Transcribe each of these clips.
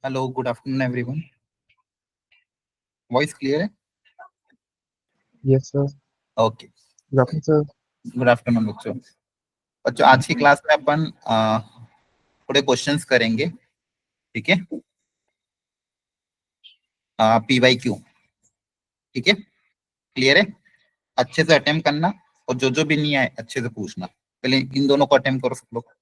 Hello, good afternoon everyone. Voice clear है? Yes sir. Okay. Good afternoon sir. Good afternoon बच्चों। बच्चों, आज की क्लास में अपन थोड़े क्वेश्चंस करेंगे। ठीक है? PYQ। ठीक है? क्लियर है? अच्छे से अटेम्प्ट करना, और जो जो भी नहीं आए अच्छे से पूछना। पहले इन दोनों को अटेम्प्ट करो सब लोग।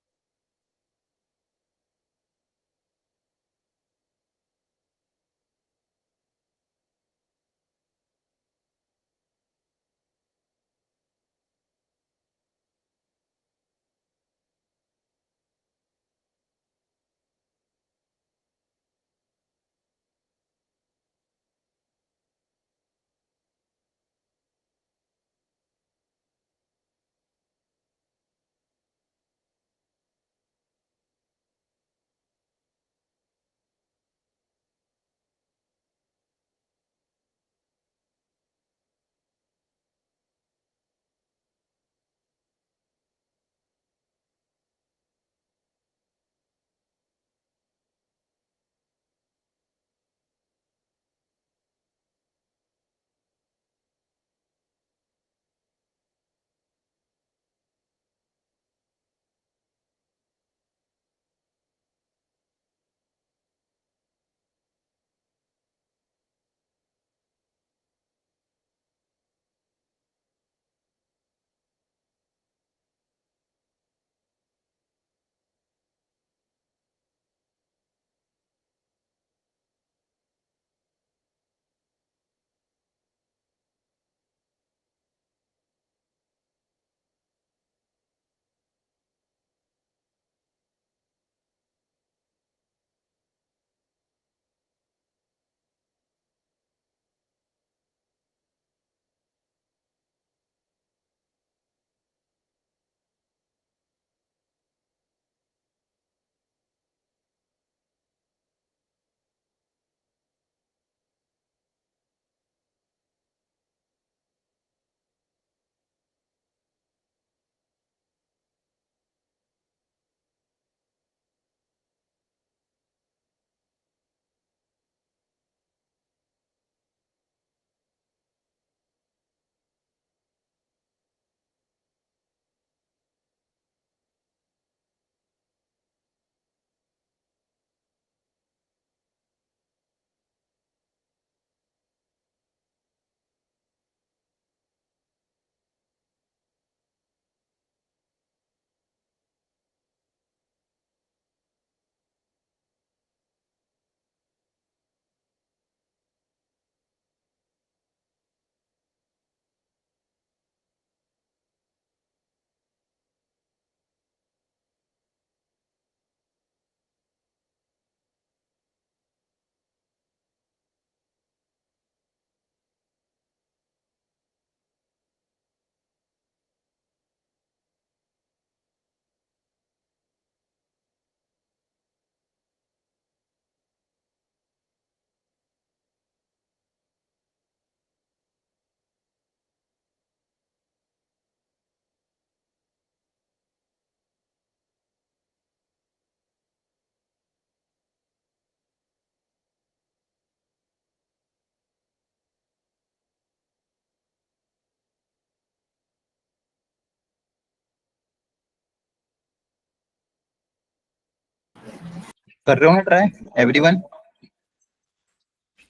कर रहे हो ना try everyone?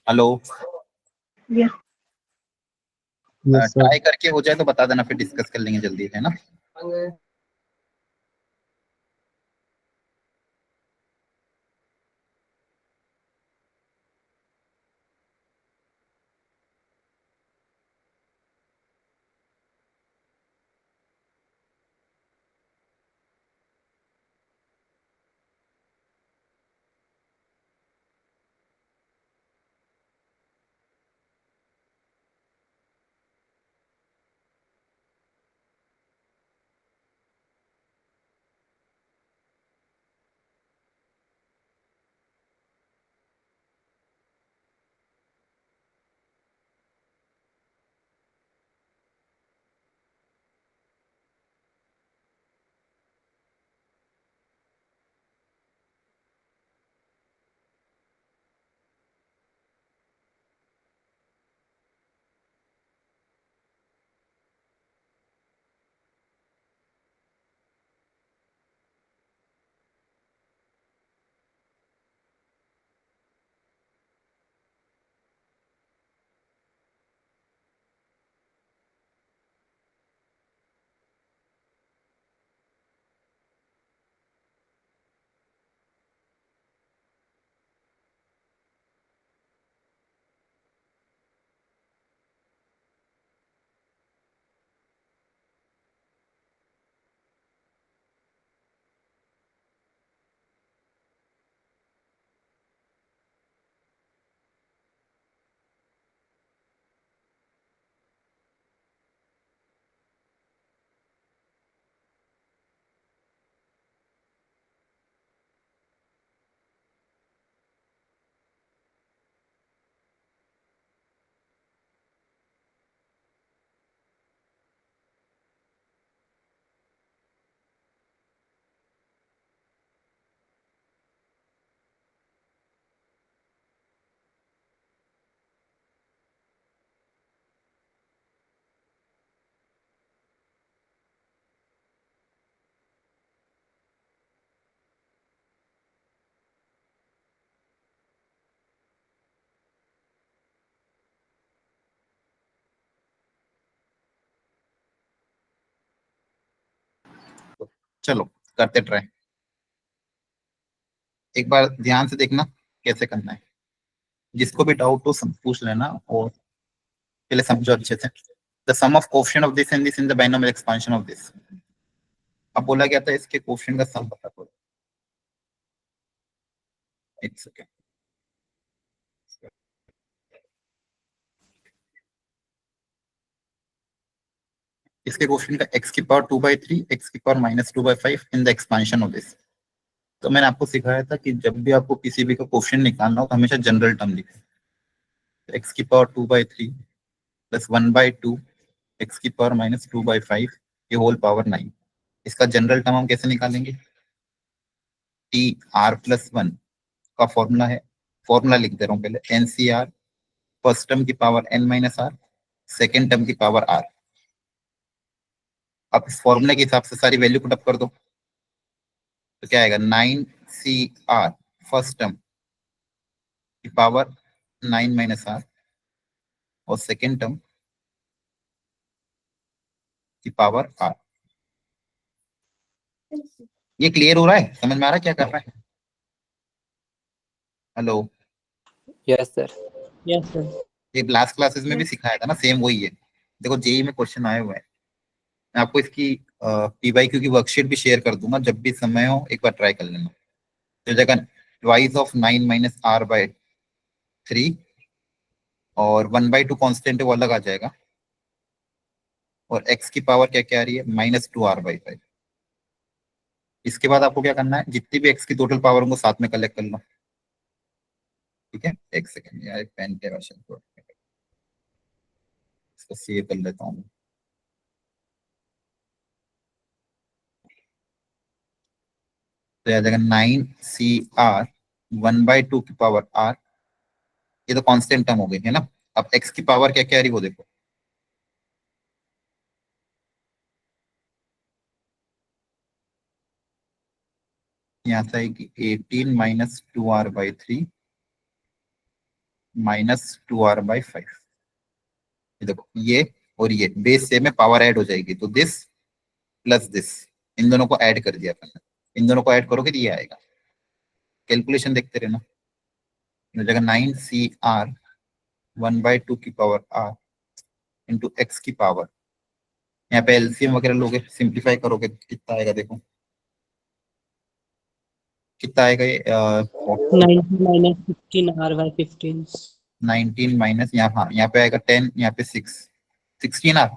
Hello. Yes sir. Try करके हो जाए तो बता देना, फिर डिस्कस कर लेंगे जल्दी, है ना? चलो करते ट्राई, एक बार ध्यान से देखना कैसे करना है। जिसको भी डाउट हो सब पूछ लेना और पहले समझो अच्छे से। The sum of coefficient of this and this in the binomial expansion of this. अब बोला गया था इसके कोएफिशिएंट का सम पता करो। एक सेकेंड, इसके कोएफिशिएंट का x की पावर 2/3 x की power -2/5 in the expansion of this. तो मैंने आपको सिखाया था कि जब भी आपको किसी भी का कोएफिशिएंट निकालना हो तो हमेशा जनरल टर्म लिखें। x की पावर 2/3 प्लस 1/2 x की पावर -2/5 ये होल पावर 9। इसका जनरल टर्म हम कैसे निकालेंगे? टी आर प्लस 1 का फॉर्मूला है, फॉर्मूला लिख दे रहा हूँ पहले, NCR फर्स्ट टर्म की पावर n-r, सेकेंड टर्म की पावर r। अब इस फॉर्मूले के हिसाब से सारी वैल्यू पुट अप कर दो तो क्या आएगा? 9CR फर्स्ट टर्म की पावर 9 - r और सेकेंड टर्म की पावर r। ये क्लियर हो रहा है? समझ में आ रहा है क्या कर रहा है? Hello, yes sir. Yes sir. ये लास्ट क्लासेस में भी सिखाया था ना, सेम वही है। देखो जेई में क्वेश्चन आए हुए हैं, मैं आपको इसकी पीवाईक्यू की वर्कशीट भी शेयर कर दूंगा, जब भी समय हो एक बार ट्राई कर लेना। तो जगह ट्वाइस ऑफ 9 - r/3 और 1/2 कांस्टेंट है वो अलग आ जाएगा, और x की पावर क्या क्या आ रही है? -2r/5। इसके बाद आपको क्या करना है? जितनी भी x की टोटल पावर उनको साथ में कलेक्ट कर लो, ठीक है? एक सेकेंड यार, एक पेन के राशन को इसको सेव कर लेता हूँ। तो आ जाएगा 9CR 1/2 की पावर r, ये तो कांस्टेंट टर्म हो गई है ना। अब x की पावर क्या क्या आ रही वो देखो, यहाँ से आएगी 18 - 2r/3 -2r/5। ये देखो ये और ये बेस से में पावर ऐड हो जाएगी, तो दिस प्लस दिस, इन दोनों को ऐड कर दिया मैंने। इन दोनों को ऐड करोगे तो ये आएगा। कैलकुलेशन देखते रहना। तो जगह 9CR 1/2 की पावर r इंटू एक्स की पावर, यहाँ पे एलसीएम वगैरह लोगे, सिंप्लीफाई करोगे तो कितना आएगा? देखो कितना आएगा ये 19 - 15 r/15। 19 माइनस यहाँ, हाँ यहाँ पे आएगा 10, यहाँ पे 6, 16r।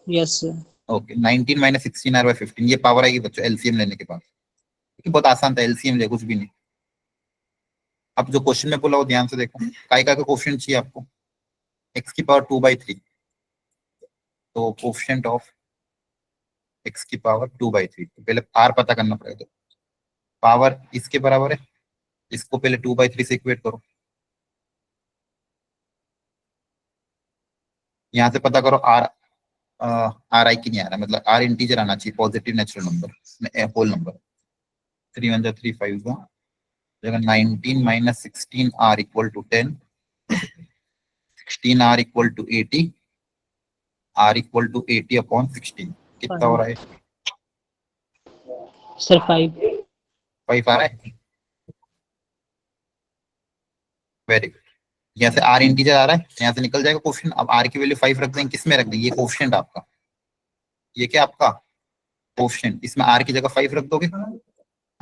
Yes sir. Okay, 19 - 16r/15 ये पावर आएगी बच्चों एलसीएम लेने के बाद। क्योंकि बहुत आसान था, एलसीएम ले कुछ भी नहीं। अब जो क्वेश्चन में बोला वो ध्यान से देखो, काय का कोफिशिएंट चाहिए आपको? x की पावर 2/3, तो कोफिशिएंट ऑफ x की पावर 2/3, तो पहले r पता करना पड़ेगा। तो पावर इसके बराबर है, इसको पहले 2/3 से इक्वेट करो, यहाँ से पता करो r, आर आई की नहीं आ रहा, मतलब r इंटीजर आना चाहिए, positive natural number, whole number. 3 1 3 5 जगह 19 - 16r = 10, 16r = 80, r = 80/16। कितना हो रहा है? सर 5। 5 आ रहा है। Very good. यहाँ से r इंटीजर आ रहा है, यहाँ से निकल जाएगा कोफिशिएंट। अब r की वैल्यू 5 रख देंगे, किस में रख देंगे? ये कोफिशिएंट आपका, ये क्या आपका कोफिशिएंट, इसमें r की जगह 5 रख दोगे,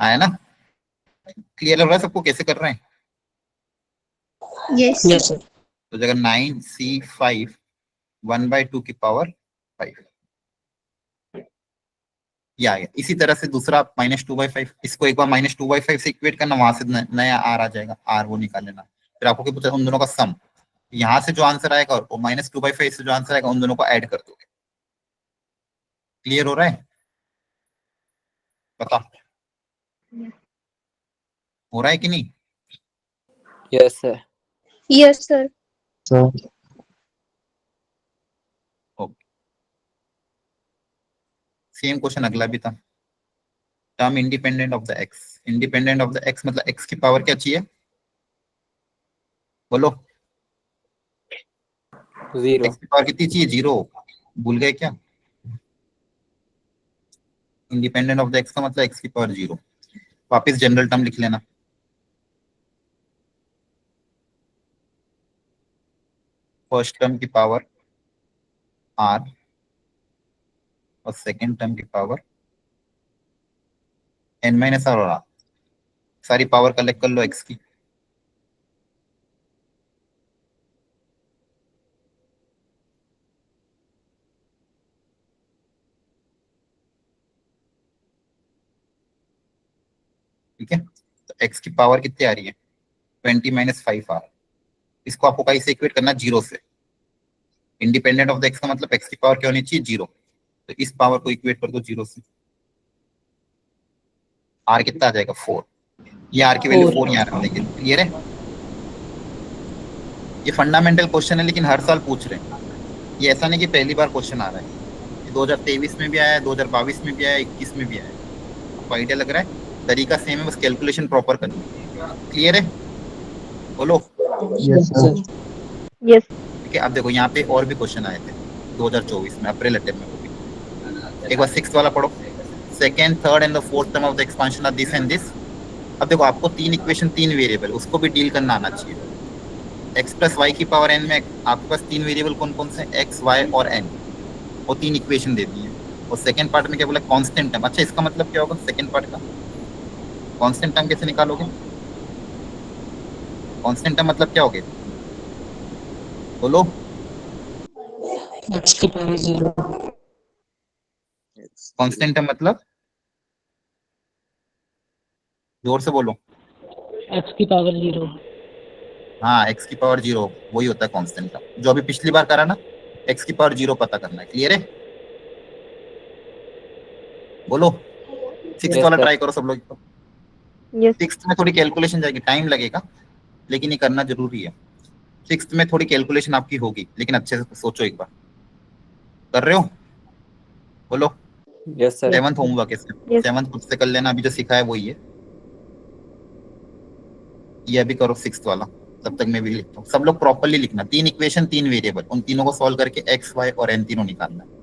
आया ना? क्लियर लग रहा है सबको कैसे कर रहे हैं? Yes. Yes sir. तो जगह 9C5 1/2 की पावर 5, ये आ गया। इसी तरह से दूसरा -2/5, इसको एक बार -2/5 से इक्वेट करना, वहां से नया r आ जाएगा, r वो निकाल लेना। फिर आपको क्या पूछा? उन दोनों का सम, यहाँ से जो आंसर आएगा और -2/5 से जो आंसर आएगा उन दोनों को ऐड कर दोगे। क्लियर हो रहा है? बताओ हो रहा है कि नहीं? Yes sir. Yes, sir. So, same question अगला भी था। Term independent of the x, independent of the x मतलब एक्स की पावर क्या चाहिए? बोलो, 0। एक्स की पावर कितनी चाहिए? 0। भूल गए क्या? इंडिपेंडेंट ऑफ द एक्स का मतलब एक्स की पावर 0। वापस जनरल टर्म लिख लेना। फर्स्ट टर्म की पावर r और सेकेंड टर्म की पावर n माइनस r और r। सारी पावर कलेक्ट कर लो x की। ठीक है, तो x की पावर कितनी आ रही है? 20 माइनस 5r। इसको आपको कहीं से इक्वेट करना 0 से। इंडिपेंडेंट ऑफ द x का मतलब x की पावर क्या होनी चाहिए? 0। तो इस पावर को इक्वेट कर दो 0 से। r कितना आ जाएगा? 4। ये r की वैल्यू 4 यहाँ रख लेंगे। क्लियर है? ये फंडामेंटल क्वेश्चन है, लेकिन हर साल पूछ रहे हैं। ये ऐसा नहीं कि पहली बार क्वेश्चन आ रहा है। ये 2023 में भी आया है, 2022 में भी आया है, 21 में भी आया है। आपको आइडिया लग रहा है? तरीका सेम है, बस कैलकुलेशन प्रॉपर करनी है। क्लियर है? बोलो। Yes, sir. Yes. ठीक है, अब देखो यहाँ पे और भी क्वेश्चन आए थे 2024 में, अप्रैल अटेम्प्ट में। वो भी एक बार 6th वाला पढ़ो। Second, third and the fourth term of the expansion are this and this. अब देखो आपको 3 इक्वेशन 3 वेरिएबल, उसको भी डील करना आना चाहिए। x प्लस वाई की पावर n में आपके पास 3 वेरिएबल कौन कौन से? x, y और n। वो 3 इक्वेशन दे दी है। और सेकंड पार्ट में क्या बोला? Constant term. अच्छा, इसका मतलब क्या होगा सेकंड पार्ट का? कांस्टेंट टर्म कैसे निकालोगे? कांस्टेंट टर्म मतलब क्या होगा? बोलो। x की पावर 0, कांस्टेंट टर्म मतलब? जोर से बोलो। x की पावर 0। हाँ, x की पावर 0 वही होता है कांस्टेंट टर्म। जो अभी पिछली बार करा ना, x की पावर 0 पता करना है। क्लियर है? बोलो। 6th Yes, वाला sir. ट्राई करो सब लोग। Yes. 6th में थोड़ी कैलकुलेशन जाएगी, टाइम लगेगा, लेकिन ये करना जरूरी है। 6th में थोड़ी कैलकुलेशन आपकी होगी, लेकिन अच्छे से सोचो एक बार। कर रहे हो? बोलो। Yes, sir. 7th होमवर्क है। Yes. 7th खुद से कर लेना, अभी जो सिखाया वही है। ये अभी करो 6th वाला, तब तक मैं भी लिखता हूँ। सब लोग प्रॉपरली लिखना। 3 इक्वेशन 3 वेरिएबल, उन तीनों को सॉल्व करके एक्स, वाई और एन तीनों निकालना है।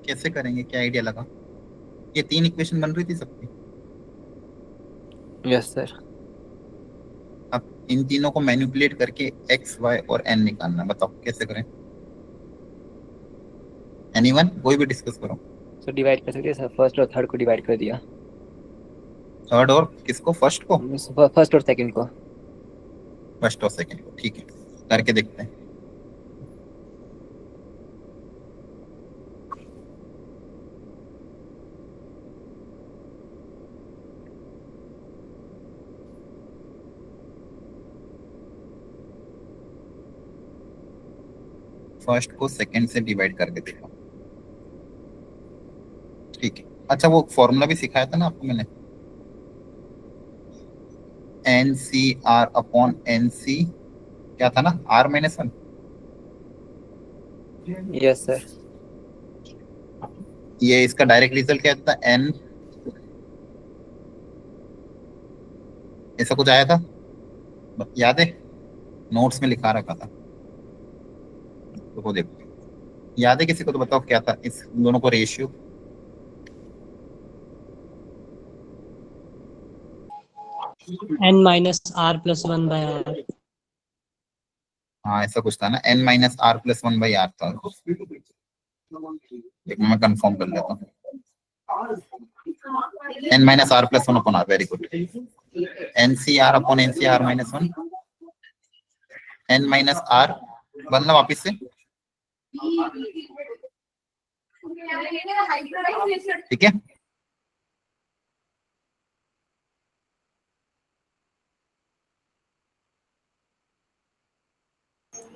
कैसे करेंगे, क्या आइडिया लगा? ये 3 इक्वेशन बन रही थी सबकी, Yes, sir. अब इन तीनों को मैनिपुलेट करके x, y और n निकालना, बताओ कैसे करें? एनीवन, कोई भी डिस्कस करो। So divide कर सकते हैं सर, फर्स्ट और थर्ड को डिवाइड कर दिया, थर्ड और किसको? फर्स्ट को? फर्स्ट और सेकंड को। फर्स्ट और सेकंड को, ठीक है, करके देखते हैं। फर्स्ट को सेकंड से डिवाइड करके देखो, ठीक है। अच्छा, वो फॉर्मूला भी सिखाया था ना आपको मैंने, n C r upon n C, क्या था ना, आर माइनस 1। Yes, sir. ये इसका डायरेक्ट रिजल्ट क्या था? एन, ऐसा कुछ आया था, याद है? नोट्स में लिखा रखा था, तो वो देखो, याद है किसी को? तो बताओ क्या था इस दोनों को ratio? n minus r plus 1 by r. हाँ, ऐसा कुछ था ना, n minus r plus 1 by r था। एक मैं कंफर्म कर लेता हूँ, n minus r plus 1 upon r, very good. N C r upon n C r minus 1, n minus r बनना वापिस से, ठीक है।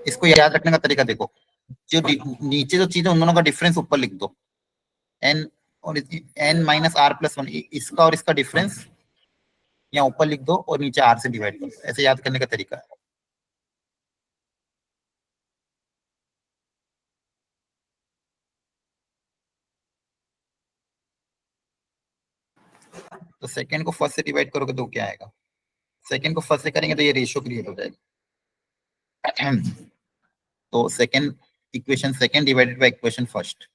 इसको याद रखने का तरीका देखो, जो नीचे जो चीज है उन दोनों का डिफरेंस ऊपर लिख दो, एन और एन माइनस आर प्लस 1, इसका और इसका डिफरेंस यहाँ ऊपर लिख दो और नीचे आर से डिवाइड कर दो। ऐसे याद करने का तरीका है। तो सेकंड को फर्स्ट से डिवाइड करोगे तो क्या आएगा? सेकंड को फर्स्ट से करेंगे तो ये रेशियो क्रिएट हो जाएगा। तो second equation second divided by equation first,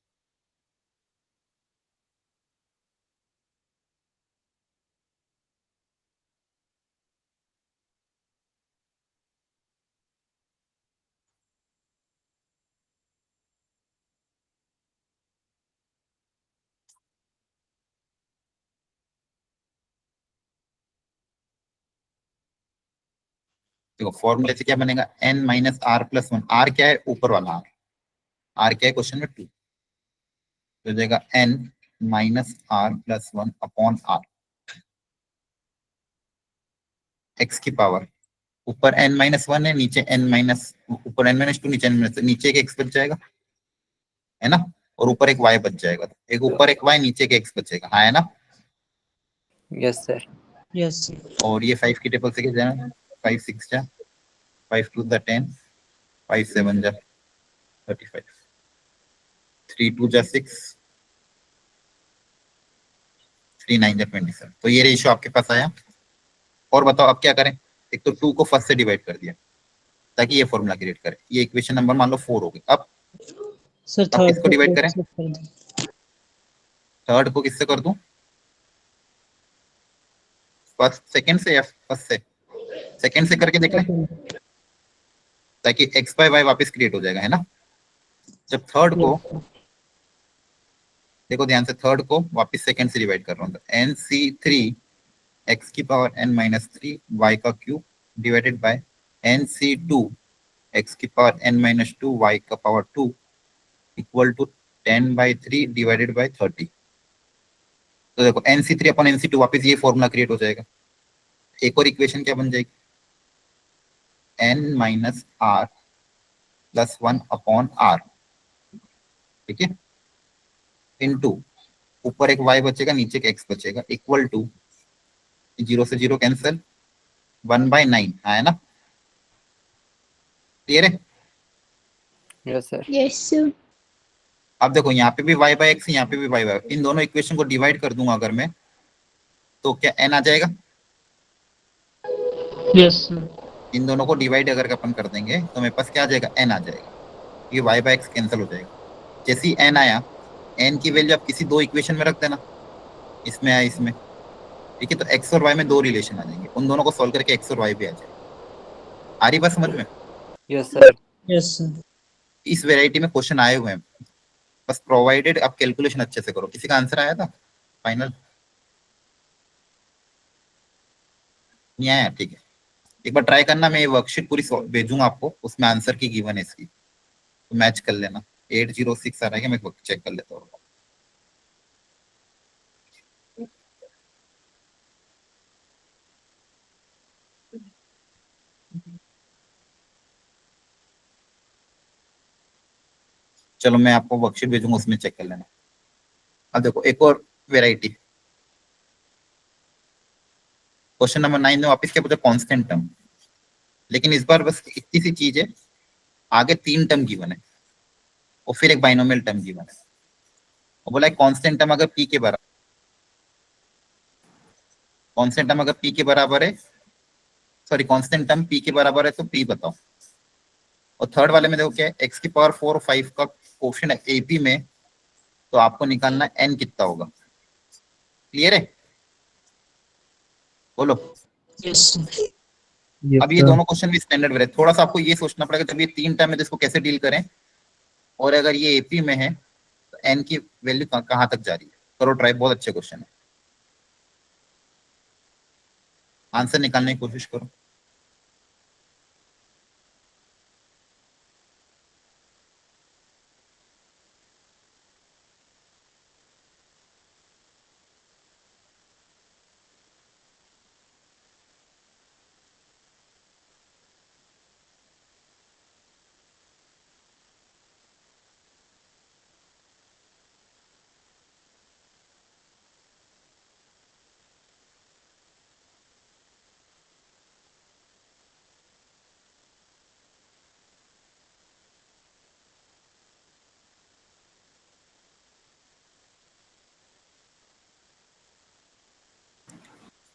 देखो फॉर्मूले से क्या बनेगा, n minus r plus 1, r क्या है? ऊपर वाला आर, आर क्या है क्वेश्चन में? 2, तो जाएगा n minus r plus 1 upon r, x की पावर, ऊपर n माइनस 1 है, नीचे n माइनस, ऊपर n माइनस 2, नीचे n माइनस, नीचे एक x बच जाएगा, है ना, और ऊपर एक y बच जाएगा, एक ऊपर एक y नीचे एक x बचेगा, हाँ है ना। Yes, sir. Yes, sir. और ये 5 की टेबल से क्या जाना, 5 6 जा 5 2 द 10, 5 7 जा 35, 3 2 जा 6, 3 9 जा 27। तो ये रेशियो आपके पास आया। और बताओ अब क्या करें? एक तो 2 को फर्स्ट से डिवाइड कर दिया ताकि ये फॉर्मूला क्रिएट करे, ये इक्वेशन नंबर मान लो 4 हो गई। अब सर अब थर्ड किसको डिवाइड करें? कर दो। थर्ड को किससे कर दूं? फर्स्ट सेकंड से या फर्स्ट से? सेकंड से करके देख लें ताकि एक्स बाय वाई वापस क्रिएट हो जाएगा, है ना। जब थर्ड को देखो ध्यान से, थर्ड को वापस सेकंड से डिवाइड कर रहा हूँ, एन सी 3 एक्स की पावर n माइनस 3 वाई का cube divided by n C 2 x की पावर n माइनस 2 वाई का power 2 equal to 10/3 divided by 30। तो देखो nc3 अपॉन nc2 वापस ये फॉर्मूला क्रिएट हो जाएगा। एक और इक्वेशन क्या बन जाएगी, n minus r plus 1 upon r, ठीक है, इनटू ऊपर एक y बचेगा नीचे एक x बचेगा, इक्वल टू 0 से 0 कैंसिल, 1/9, है ना। क्लियर है? Yes, sir. Yes, sir. अब देखो यहाँ पे भी y बाय एक्स, यहाँ पे भी y बाय, इन दोनों इक्वेशन को डिवाइड कर दूंगा अगर मैं, तो क्या n आ जाएगा? Yes, sir. इन दोनों को डिवाइड अगर अपन कर देंगे तो मेरे पास क्या आ जाएगा, n आ जाएगा, ये y बाय एक्स कैंसिल हो जाएगा। जैसे ही n आया एन की वैल्यू आप किसी दो इक्वेशन में रख देना, इसमें या इसमें, ठीक है। तो एक्स और वाई में दो रिलेशन आ जाएंगे, उन दोनों को सॉल्व करके एक्स और वाई भी आ जाएगा। आ रही बात समझ में? Yes, sir. Yes, sir. इस वेराइटी में क्वेश्चन आए हुए हैं, बस प्रोवाइडेड आप कैलकुलेशन अच्छे से करो। किसी का आंसर आया था फाइनल? नहीं आया, ठीक है। एक बार ट्राई करना, मैं ये वर्कशीट पूरी भेजूंगा आपको, उसमें आंसर की गिवन है इसकी, तो मैच कर लेना। 806 आ रहा है क्या, मैं चेक कर लेता हूँ। चलो मैं आपको वर्कशीट भेजूंगा, उसमें चेक कर लेना। अब देखो एक और वेराइटी, क्वेश्चन नंबर 9 में वापस क्या पूछा, कांस्टेंट टर्म। लेकिन इस बार बस इतनी सी चीज है, आगे 3 टर्म गिवन है और फिर एक बाइनोमियल टर्म गिवन है, और बोला है कांस्टेंट टर्म अगर पी के बराबर, कांस्टेंट टर्म अगर पी के बराबर है, सॉरी कांस्टेंट टर्म पी के बराबर है तो पी बताओ। और थर्ड वाले में देखो क्या है, एक्स की पावर 4 और 5 का क्वोशिएंट है एपी में, तो आपको निकालना एन कितना होगा। क्लियर है? बोलो। Yes, sir. Yes, अब ये sir. दोनों क्वेश्चन भी स्टैंडर्ड है, थोड़ा सा आपको ये सोचना पड़ेगा जब ये 3 टर्म है तो इसको कैसे डील करें, और अगर ये एपी में है तो एन की वैल्यू कहाँ तक जा रही है। करो ट्राई, बहुत अच्छे क्वेश्चन है, आंसर निकालने की कोशिश करो।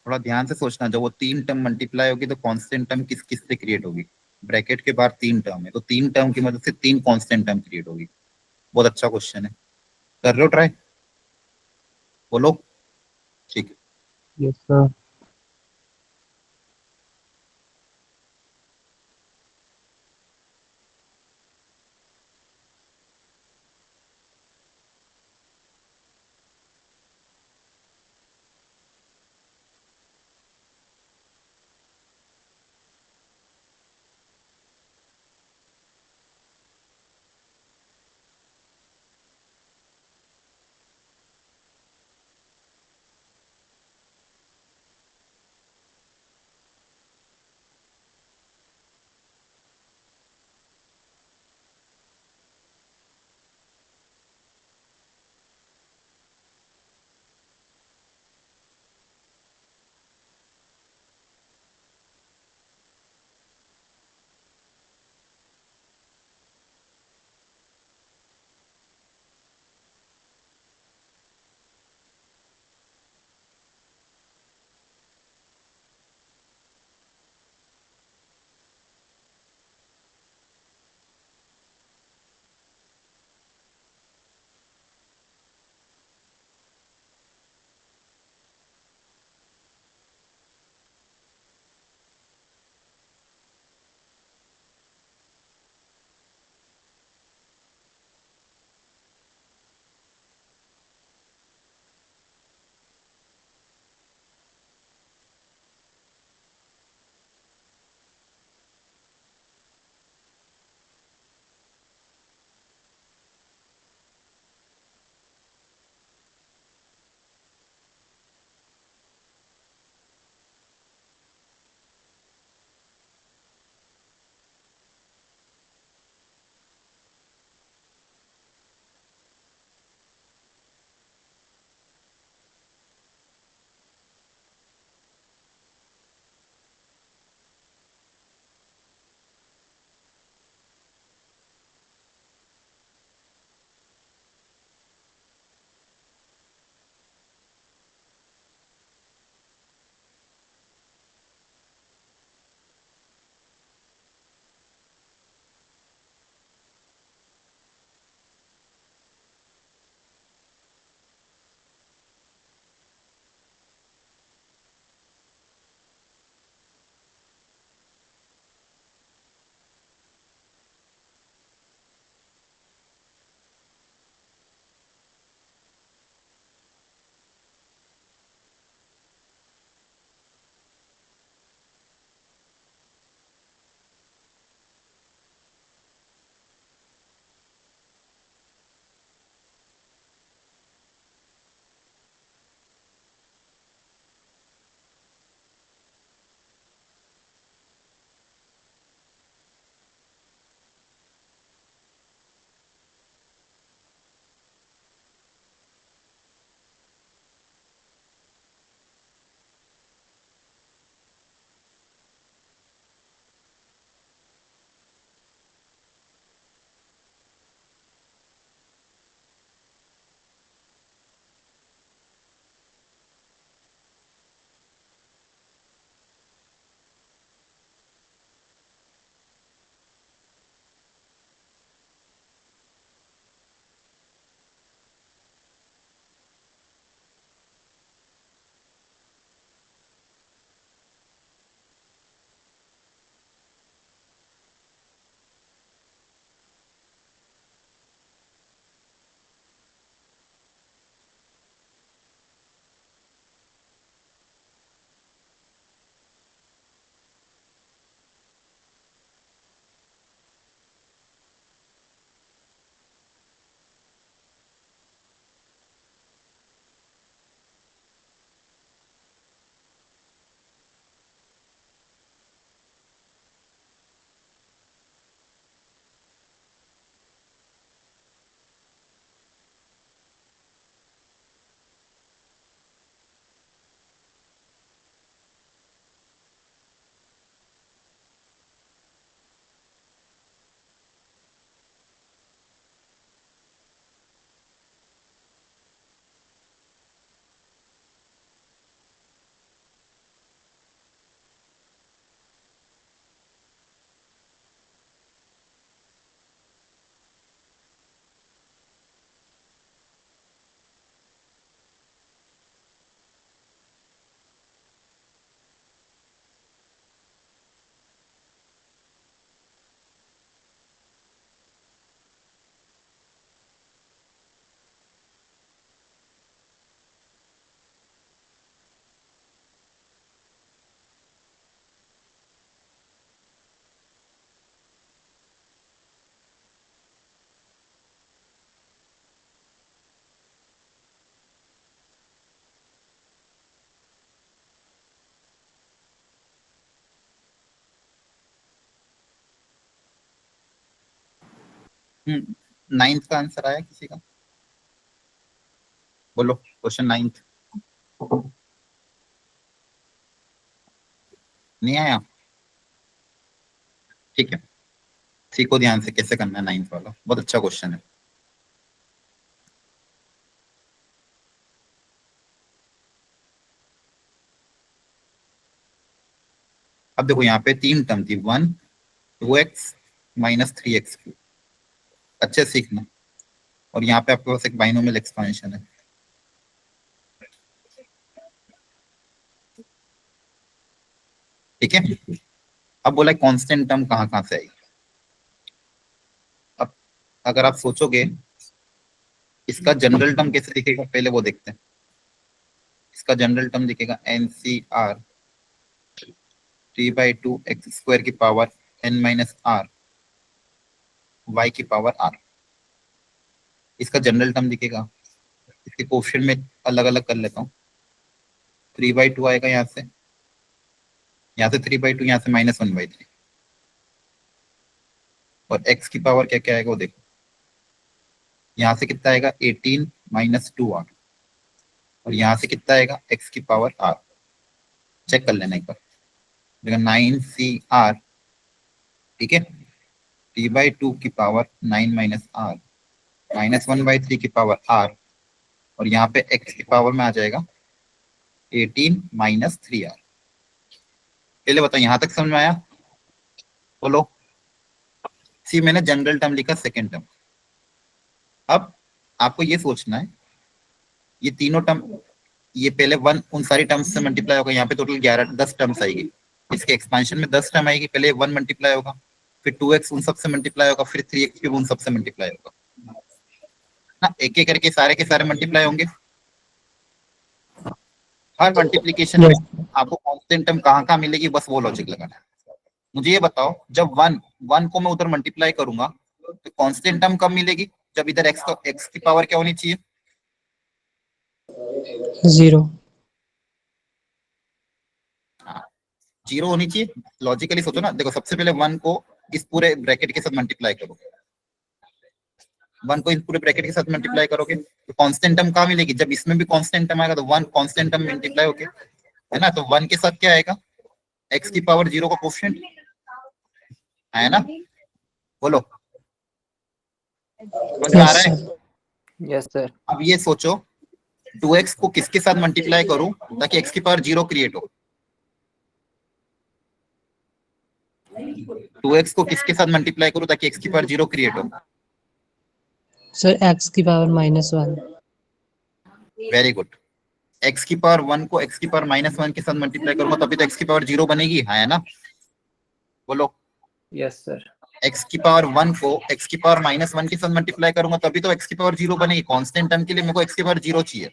थोड़ा ध्यान से सोचना, जब वो 3 टर्म मल्टीप्लाई होगी तो कांस्टेंट टर्म किस किस से क्रिएट होगी। ब्रैकेट के बाहर 3 टर्म है, तो 3 टर्म की मदद से 3 कांस्टेंट टर्म क्रिएट होगी। बहुत अच्छा क्वेश्चन है, कर रहे हो ट्राई? बोलो। ठीक है। Yes, sir. नाइन्थ का आंसर आया किसी का? बोलो क्वेश्चन नाइन्थ। नहीं आया? ठीक है, सीखो ध्यान से कैसे करना है नाइन्थ वाला, बहुत अच्छा क्वेश्चन है। अब देखो यहाँ पे तीन टर्म थी, 1 2x माइनस 3x3। अच्छे से सीखना। और यहाँ पे आपके पास एक बाइनोमियल एक्सपेंशन है। ठीक है, अब बोला कांस्टेंट टर्म कहाँ कहाँ से आई। अब अगर आप सोचोगे इसका जनरल टर्म कैसे दिखेगा, पहले वो देखते हैं। इसका जनरल टर्म दिखेगा NCR 3/2 x स्क्वायर की power n minus r y की पावर r। इसका जनरल टर्म दिखेगा। इसके कोफिशिएंट में अलग अलग कर लेता हूँ। 3/2 आएगा यहाँ से 3/2, यहाँ से -1/3। और x की पावर क्या क्या आएगा वो देखो। यहाँ से कितना आएगा 18 माइनस 2r। और यहाँ से कितना आएगा x की पावर r। चेक कर लेना एक बार। 9CR, ठीक है, 3/2 की पावर 9 माइनस r -1/3 की पावर r। और यहाँ पे x की पावर में आ जाएगा 18 माइनस 3r। पहले बताओ यहाँ तक समझ में आया? बोलो। सी मैंने जनरल टर्म लिखा, सेकेंड टर्म। अब आपको ये सोचना है ये तीनों टर्म, ये पहले 1 उन सारी टर्म्स से मल्टीप्लाई होगा। यहाँ पे टोटल 10 टर्म्स आएगी। इसके एक्सपेंशन में 10 टर्म आएगी। पहले 1 मल्टीप्लाई होगा, फिर 2x उन सब से मल्टीप्लाई होगा, फिर 3x भी उन सब से मल्टीप्लाई होगा ना। एक एक करके सारे के सारे मल्टीप्लाई होंगे। हर मल्टीप्लीकेशन में आपको कांस्टेंट टर्म कहाँ कहाँ मिलेगी, बस वो लॉजिक लगाना है। मुझे ये बताओ, जब 1 को मैं उधर मल्टीप्लाई करूंगा तो कांस्टेंट टर्म कब मिलेगी? जब इधर x की पावर क्या होनी चाहिए? 0। 0 होनी चाहिए। लॉजिकली सोचो ना। देखो सबसे पहले 1 को इस पूरे ब्रैकेट के साथ मल्टीप्लाई करो। 1 को इस पूरे ब्रैकेट के साथ मल्टीप्लाई करोगे तो कांस्टेंट टर्म कहाँ मिलेगी? जब इसमें भी कांस्टेंट टर्म आएगा तो 1 कांस्टेंट टर्म मल्टीप्लाई होके, है ना। तो 1 के साथ क्या आएगा? x की पावर 0 का कोफिशिएंट है ना। बोलो समझ में आ रहा है? Yes sir. अब ये सोचो 2x को किसके साथ मल्टीप्लाई करूं ताकि x की पावर 0 क्रिएट हो? 2x को किसके साथ मल्टीप्लाई करूं ताकि x की पावर 0 क्रिएट हो? सर x की पावर -1। Very good. x की पावर 1 को x की पावर -1 के साथ मल्टीप्लाई करूंगा तभी तो x की पावर 0 बनेगी, है ना। बोलो। Yes sir. x की पावर 1 को x की पावर -1 के साथ मल्टीप्लाई करूंगा तभी तो x की पावर 0 बनेगी। कांस्टेंट टर्म के लिए मेरे को x की पावर 0 चाहिए।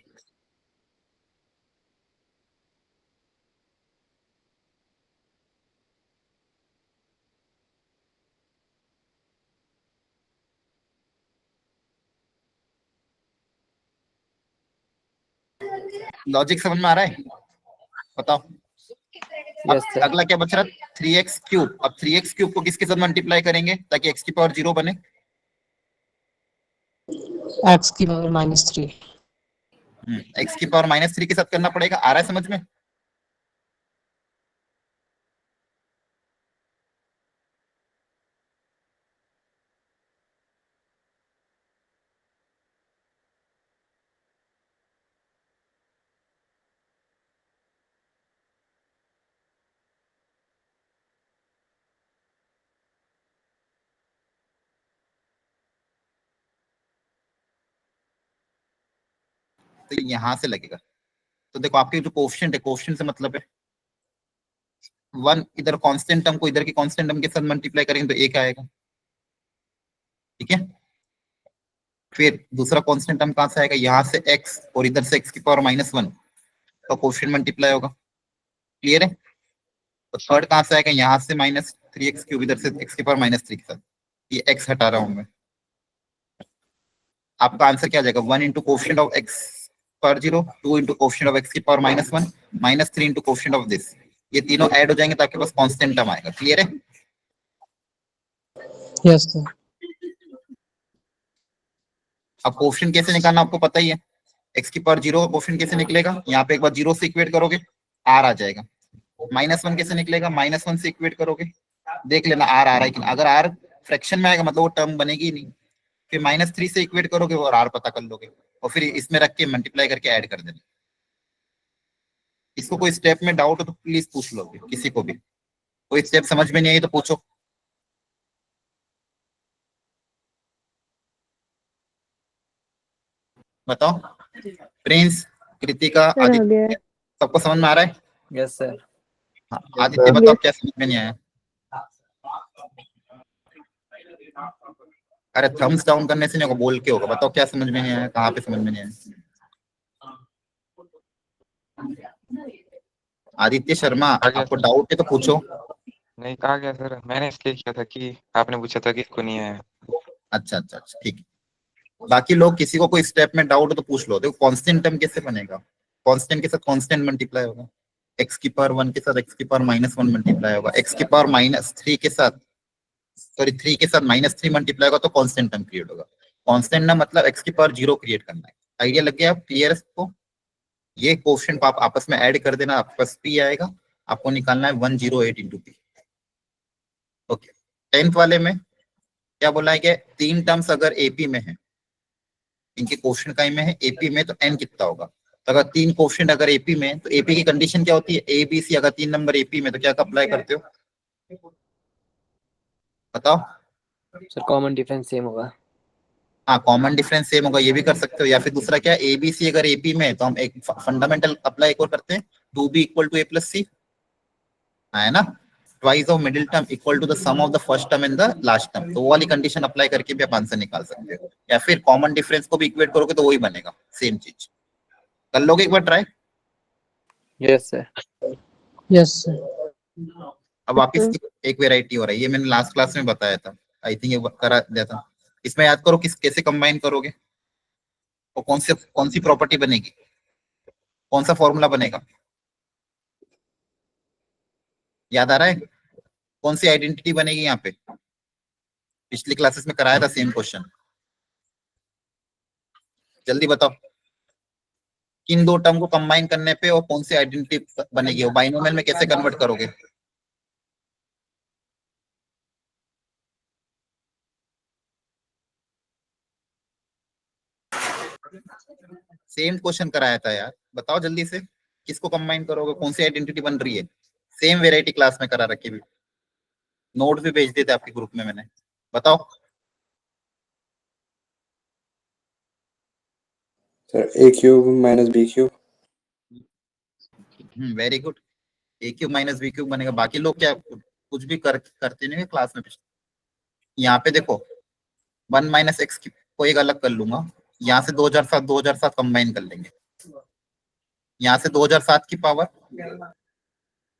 लॉजिक समझ में आ रहा है? बताओ। Yes sir. अगला क्या बच रहा? 3x cube. अब 3x क्यूब को किसके साथ मल्टीप्लाई करेंगे ताकि x की पावर 0 बने? x की पावर -3। x की पावर -3 के साथ करना पड़ेगा। आ रहा है समझ में? तो यहां से लगेगा। तो देखो आपके जो कोफिशिएंट है, कोफिशिएंट से मतलब है 1 इधर कांस्टेंट टर्म को इधर के कांस्टेंट टर्म के साथ मल्टीप्लाई करेंगे तो 1 आएगा। ठीक है, फिर दूसरा कांस्टेंट टर्म कहां से आएगा? यहाँ से x और इधर से x की पावर -1 का कोफिशिएंट मल्टीप्लाई होगा। क्लियर है? तो थर्ड कहां से आएगा? यहाँ से -3x क्यूब, इधर से x की पावर -3 के साथ। ये x हटा रहा हूं मैं। आपका आंसर क्या आ जाएगा? 1 into coefficient of x power 0, 2 into coefficient of x की power -1, -3 into coefficient of this. ये तीनों ऐड हो जाएंगे तो आपके पास कांस्टेंट टर्म आएगा। क्लियर है? Yes sir. अब कोफिशिएंट कैसे निकालना आपको पता ही है, एक्स की पावर 0 कोफिशिएंट कैसे निकलेगा, यहाँ पे एक बार 0 से इक्वेट करोगे आर आ जाएगा। -1 कैसे निकलेगा, -1 से इक्वेट करोगे, देख लेना आर आ रहा है कि अगर आर फ्रैक्शन में आएगा मतलब वो टर्म बनेगी ही नहीं। फिर -3 से इक्वेट करोगे और आर पता कर लोगे, और फिर इसमें रख के मल्टीप्लाई करके ऐड कर देना। इसको कोई स्टेप में डाउट हो तो प्लीज पूछ लो, किसी को भी कोई स्टेप समझ में नहीं आई तो पूछो। बताओ, प्रिंस, कृतिका, सर आ गया आदित्य, सबको समझ में आ रहा है? Yes sir. हाँ, आदित्य sir. बताओ Yes. क्या समझ में नहीं आया? अरे थम्स डाउन करने से नहीं होगा, बोल के होगा। बताओ क्या समझ में नहीं आया, कहाँ पे समझ में नहीं आया? आदित्य शर्मा, आ गया आपको सर। डाउट है तो पूछो। नहीं कहा गया सर, मैंने इसलिए किया था कि आपने पूछा था कि इसको नहीं आया। अच्छा अच्छा अच्छा, ठीक है। बाकी लोग किसी को कोई स्टेप में डाउट हो तो पूछ लो। देखो कांस्टेंट टर्म कैसे बनेगा, कांस्टेंट के साथ कांस्टेंट मल्टीप्लाई होगा, एक्स की पावर 1 के साथ एक्स की पावर -1 मल्टीप्लाई होगा, एक्स की पावर -3 के साथ, सॉरी 3 के साथ -3 मल्टीप्लाई होगा तो कांस्टेंट टर्म क्रिएट होगा। कांस्टेंट ना मतलब एक्स की पावर 0 क्रिएट करना है। आइडिया लग गया? आप क्लियर है सबको? ये क्वेश्चन आप आपस में ऐड कर देना, आपके पास पी आएगा, आपको निकालना है 108 इंटू पी। ओके, 10th वाले में क्या बोला है कि 3 टर्म्स अगर एपी में है, इनके क्वेश्चन का में है एपी में, तो एन कितना होगा? तो अगर 3 क्वेश्चन अगर एपी में, तो एपी की कंडीशन क्या होती है, ए बी सी। अगर 3 नंबर एपी में तो क्या अप्लाई करते हो, बताओ? सर कॉमन डिफरेंस सेम होगा। हाँ, कॉमन डिफरेंस सेम होगा, ये भी कर सकते हो। या फिर दूसरा क्या, ए बी सी अगर एपी में है तो हम एक फंडामेंटल अप्लाई एक और करते हैं, 2b equal to a plus C, है ना? Twice of middle term equal to the sum of the first term in the last term. तो वो वाली कंडीशन अप्लाई करके भी आप आंसर निकाल सकते हो। या फिर कॉमन डिफरेंस को भी इक्वेट करोगे तो वही बनेगा, सेम चीज। कर लोगे एक बार try? Yes sir. Yes, sir. अब वापिस एक वेराइटी हो रहा है, ये मैंने लास्ट क्लास में बताया था, आई थिंक ये करा दिया था। इसमें याद करो किस कैसे कंबाइन करोगे और कौन सी प्रॉपर्टी बनेगी, कौन सा फॉर्मूला बनेगा, याद आ रहा है? कौन सी आइडेंटिटी बनेगी यहाँ पे? पिछली क्लासेस में कराया था सेम क्वेश्चन, जल्दी बताओ। किन दो टर्म को कंबाइन करने पे और कौन सी आइडेंटिटी बनेगी, और बाइनोमियल में कैसे कन्वर्ट करोगे? सेम क्वेश्चन कराया था यार, बताओ जल्दी से। किसको कंबाइन करोगे, कौन सी आइडेंटिटी बन रही है? सेम वेराइटी क्लास में करा रखी भी, नोट भी भेज दिए थे आपके ग्रुप में मैंने। बताओ। Sir A cube minus B cube. Very good, A cube minus B cube बनेगा। बाकी लोग क्या कुछ भी करते नहीं क्लास में। यहाँ पे देखो 1 माइनस एक्स को एक अलग कर लूंगा, यहाँ से 2007 कंबाइन कर लेंगे, यहाँ से 2007 की पावर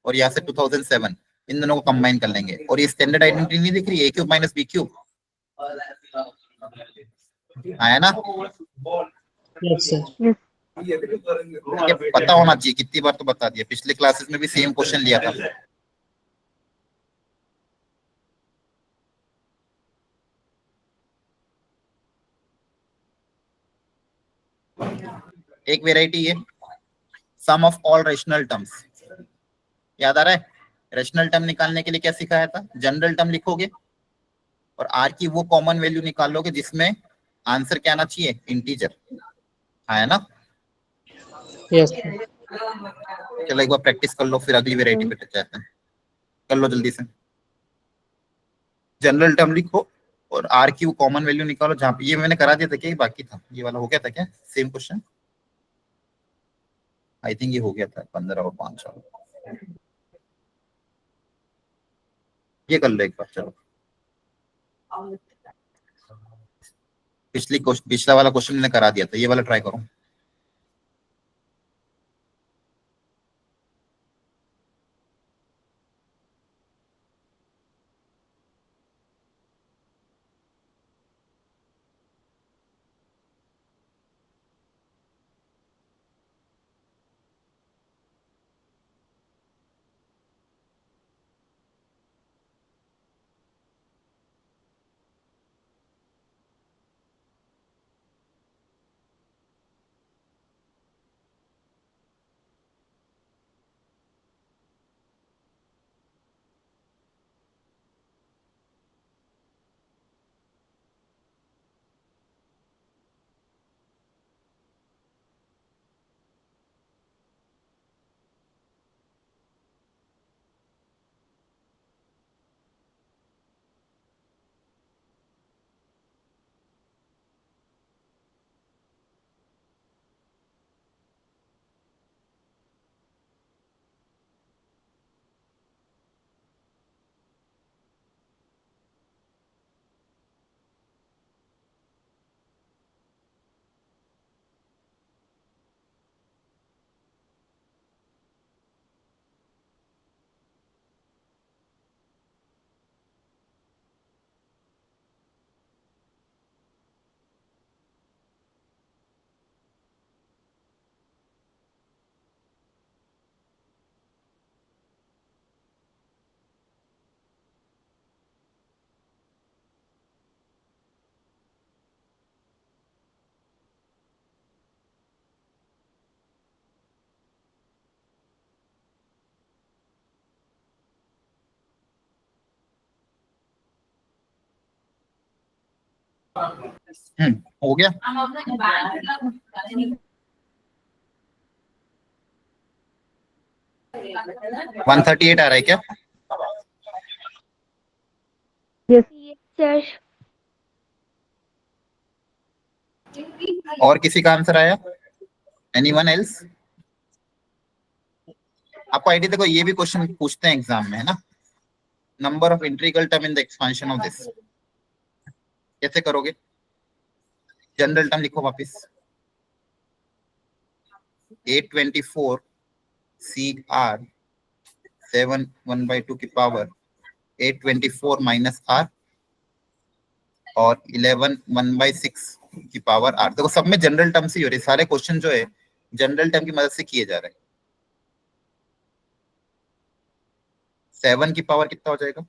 और यहाँ से 2007, इन दोनों को कंबाइन कर लेंगे। और ये स्टैंडर्ड आइडेंटिटी नहीं दिख रही, ए क्यूब माइनस बी क्यूब, आया ना? Yes, sir. Yes. ये पता होना चाहिए, कितनी बार तो बता दिया, पिछले क्लासेस में भी सेम क्वेश्चन लिया था। एक वेराइटी है सम ऑफ ऑल रेशनल टर्म्स, याद आ रहा है? रेशनल टर्म निकालने के लिए क्या सिखाया था, जनरल टर्म लिखोगे और आर की वो कॉमन वैल्यू निकालोगे जिसमें आंसर क्या आना चाहिए, इंटीजर, है ना? Yes, sir. चलो एक बार प्रैक्टिस कर लो, फिर अगली वेराइटी पे जाते हैं। कर लो जल्दी से, जनरल टर्म लिखो और आर की वो कॉमन वैल्यू निकालो जहां पे, ये मैंने करा दिया था क्या, ये बाकी था, ये वाला हो गया था क्या सेम क्वेश्चन? आई थिंक ये हो गया था, 15 और 5 वाला। ये कर लो एक बार, चलो। पिछला वाला क्वेश्चन मैंने करा दिया था, ये वाला ट्राई करो। हो गया। वन 138 आ रहा है क्या? Yes. Sir. और किसी का आंसर आया? Anyone else? आपको आइडिया, देखो ये भी क्वेश्चन पूछते हैं एग्जाम में, है ना। Number of integral term in the expansion of this, कैसे करोगे? जनरल टर्म लिखो वापस, 824 CR 7 1/2 की पावर 824 माइनस R और 11 1/6 की पावर R। देखो सब में जनरल टर्म से ही हो रही है, सारे क्वेश्चन जो है जनरल टर्म की मदद से किए जा रहे हैं। 7 की पावर कितना हो जाएगा?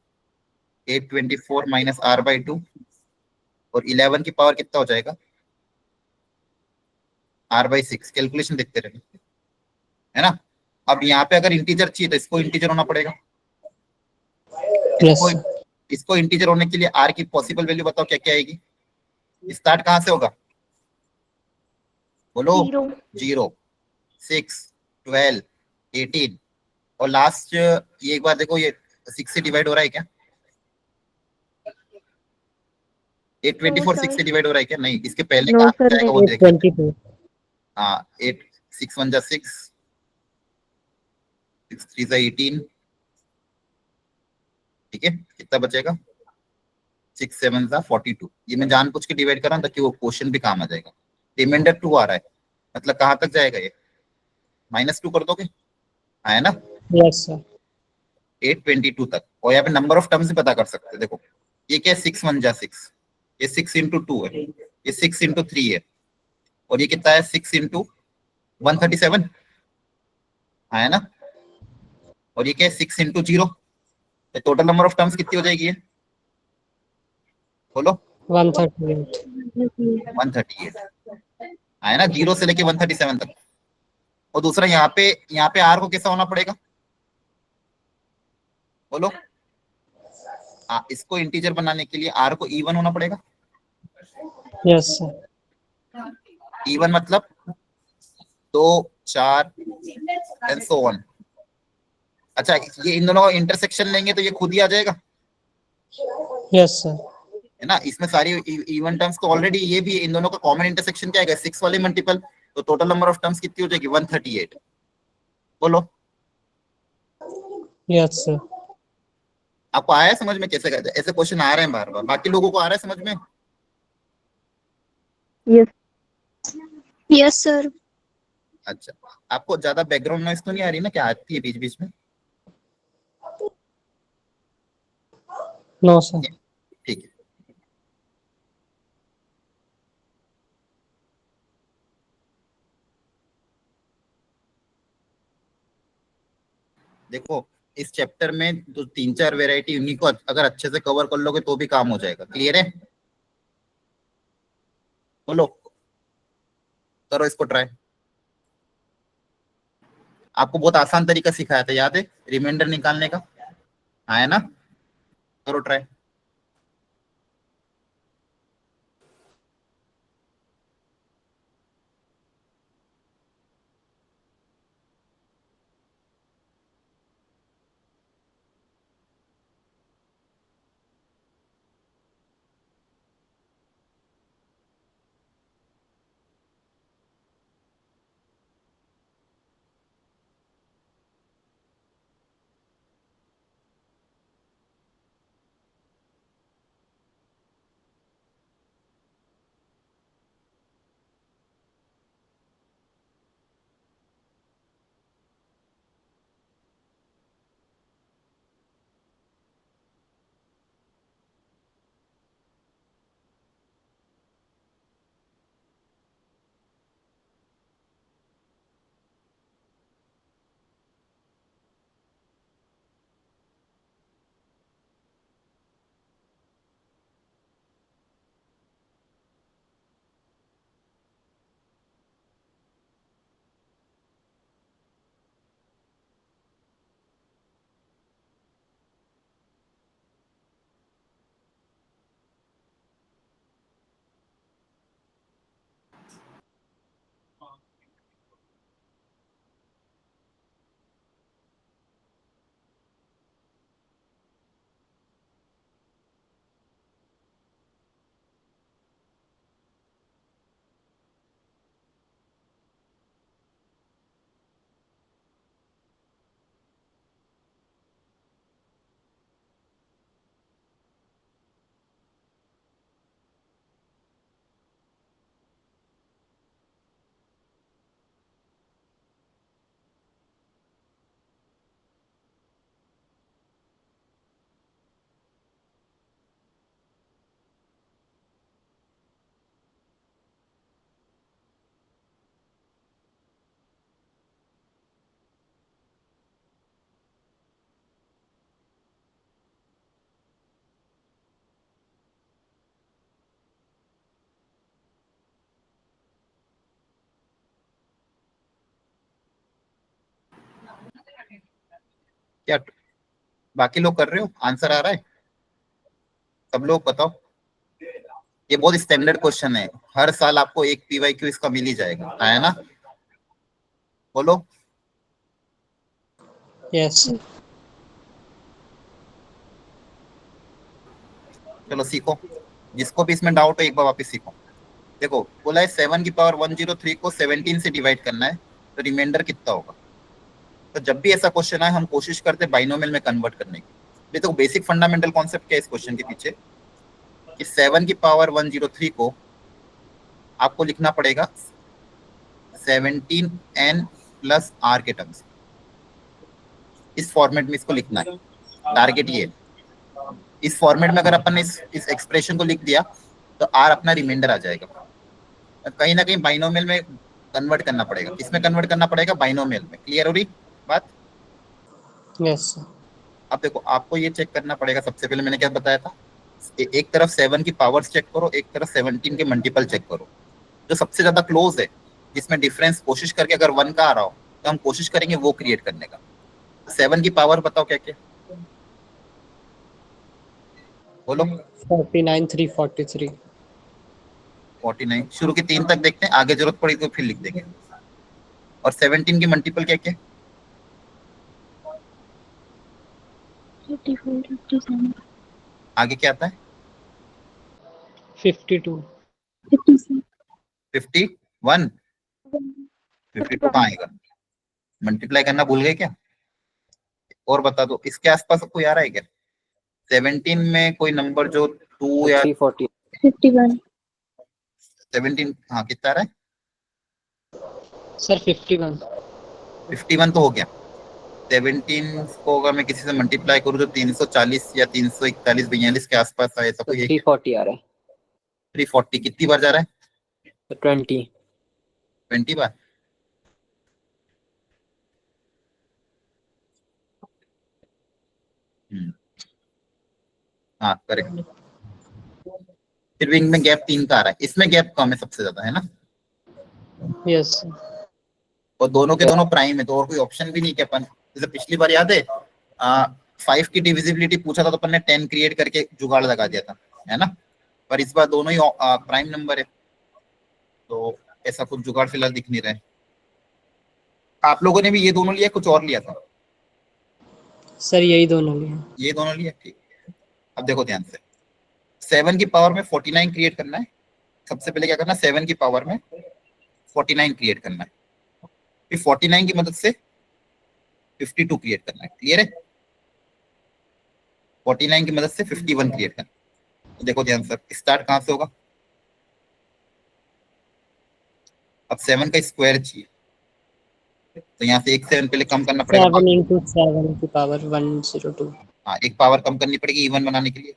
824 माइनस R/2 और 11 की पावर कितना हो जाएगा? R/6। कैलकुलेशन देखते रहे, है ना। अब यहाँ पे अगर इंटीजर चाहिए तो इसको इंटीजर होना पड़ेगा। Yes. इसको इंटीजर होने के लिए R की पॉसिबल वैल्यू बताओ क्या क्या आएगी? स्टार्ट कहाँ से होगा? बोलो। 0. 0, 6, 12, 18 और लास्ट ये एक बार देखो, ये 6 से डिवाइड हो रहा है क्या? 824 6 sir. से डिवाइड हो रहा है क्या? नहीं, इसके पहले No, कहाँ sir, जाएगा वो नहीं। देख लेते हैं। 22. हाँ, 8 6 1 जा 6, 6 3 जा 18, ठीक है। कितना बचेगा? 6 7 जा 42। ये मैं जानबूझ के डिवाइड कर रहा हूँ ताकि वो क्वेश्चन भी काम आ जाएगा। रिमाइंडर 2 आ रहा है, मतलब कहाँ तक जाएगा ये? -2 कर दोगे, है ना। Yes, sir. 822 तक। और यहाँ पे नंबर ऑफ टर्म्स भी पता कर सकते हैं। देखो ये क्या है? 6 1 जा 6, ये 6 इंटू 2 है, ये 6 इंटू 3 है, और ये कितना है? 6 इंटू 137, है ना। और ये क्या है? 6 इंटू 0। तो टोटल नंबर ऑफ टर्म्स कितनी हो जाएगी ये? बोलो। 138. 138, है ना। 0 से लेके 137 तक। और दूसरा यहाँ पे आर को कैसा होना पड़ेगा? बोलो। इसको इंटीजर बनाने के लिए आर को इवन होना पड़ेगा। Yes, sir. इवन मतलब 2 4 एंड सो ऑन। अच्छा, ये इन दोनों का इंटरसेक्शन लेंगे तो ये खुद ही आ जाएगा, Yes, sir. है ना। इसमें सारी इवन टर्म्स को ऑलरेडी, ये भी इन दोनों का कॉमन इंटरसेक्शन क्या है? 6 वाले मल्टीपल। तो टोटल नंबर ऑफ टर्म्स कितनी हो जाएगी? 138। बोलो। Yes, sir. आपको आया है समझ में कैसे करते? ऐसे क्वेश्चन आ रहे हैं बार बार, बाकी लोगों को आ रहा है समझ में? Yes. Yes sir. अच्छा, आपको ज्यादा बैकग्राउंड नॉइस तो नहीं आ रही ना? क्या आती है बीच बीच में? No, sir. ठीक है। देखो इस चैप्टर में तो 3 4 वेराइटी, उन्हीं को अगर अच्छे से कवर कर लोगे तो भी काम हो जाएगा। क्लियर है? बोलो, करो इसको ट्राई। आपको बहुत आसान तरीका सिखाया था, याद है? रिमाइंडर निकालने का, है ना। करो ट्राई। क्या बाकी लोग कर रहे हो? आंसर आ रहा है सब लोग? बताओ। ये बहुत स्टैंडर्ड क्वेश्चन है, हर साल आपको एक PYQ इसका मिल ही जाएगा, है ना? बोलो। Yes, sir. चलो सीखो, जिसको भी इसमें डाउट है एक बार वापस सीखो। देखो बोला है 7 की पावर 103 को 17 से डिवाइड करना है, तो रिमाइंडर कितना होगा? तो जब भी ऐसा क्वेश्चन आए हम कोशिश करते हैं बाइनोमियल में कन्वर्ट करने की। देखो बेसिक फंडामेंटल कॉन्सेप्ट क्या है इस क्वेश्चन के पीछे, कि 7 की पावर 103 को आपको लिखना पड़ेगा 17n प्लस r के टर्म्स, इस फॉर्मेट में इसको लिखना है। टारगेट ये है। इस फॉर्मेट में अगर अपन ने इस एक्सप्रेशन को लिख दिया तो r अपना रिमाइंडर आ जाएगा। कहीं ना कहीं बाइनोमियल में कन्वर्ट करना पड़ेगा, इसमें कन्वर्ट करना पड़ेगा बाइनोमियल में। क्लियर हो रही बात? Yes, sir. अब देखो आपको ये चेक करना पड़ेगा, सबसे पहले मैंने क्या बताया था, एक तरफ 7 की पावर्स चेक करो, एक तरफ 17 के मल्टीपल चेक करो। जो सबसे ज्यादा क्लोज है, जिसमें डिफरेंस कोशिश करके अगर 1 का आ रहा हो तो हम कोशिश करेंगे वो क्रिएट करने का। 7 की पावर बताओ क्या क्या, बोलो। 49,343. 49, शुरू के 3 तक देखते हैं, आगे जरूरत पड़ी तो फिर लिख देंगे। और 17 की मल्टीपल क्या क्या, 54, 57, आगे क्या आता है? 52. 57, 51, 52 कहाँ आएगा? मल्टीप्लाई करना भूल गए क्या? और बता दो, इसके आसपास कोई आ रहा है क्या? 17 में कोई नंबर जो 2 या 340. 51, 17, हाँ कितना आ रहा है? Sir, 51. 51 तो हो गया। 17 को अगर मैं किसी से मल्टीप्लाई करूँ तो 340 या 341 42 के आसपास आए, ऐसा तो कोई है? 340 आ रहा है. 340 कितनी बार जा रहा है? तो 20. 20 बार। हाँ करेक्ट। फिर विंग में गैप 3 का आ रहा है, इसमें गैप कम है सबसे ज्यादा, है ना? Yes, sir. और दोनों के दोनों प्राइम है, तो और कोई ऑप्शन भी नहीं है। अपन जैसे पिछली बार याद है 5 की डिविजिबिलिटी पूछा था तो अपन ने 10 क्रिएट करके जुगाड़ लगा दिया था, है ना? पर इस बार दोनों ही प्राइम नंबर है, तो ऐसा कुछ जुगाड़ फिलहाल दिख नहीं रहा है। आप लोगों ने भी ये दोनों लिया, कुछ और लिया था? Sir, यही दोनों लिए. ये दोनों लिया, ठीक। अब देखो ध्यान से, 7 की पावर में 49 क्रिएट करना है। सबसे पहले क्या करना है, 7 की पावर में 49 क्रिएट करना है, फिर 49 की मदद से 52 क्रिएट करना है। क्लियर है? 49 की मदद से 51 क्रिएट करना है। तो देखो ध्यान से, स्टार्ट कहां से होगा? अब 7 का स्क्वायर चाहिए, तो यहाँ से एक 7 पहले कम करना पड़ेगा। 7 into 7 की पावर 102. हाँ, एक पावर कम करनी पड़ेगी इवन बनाने के लिए।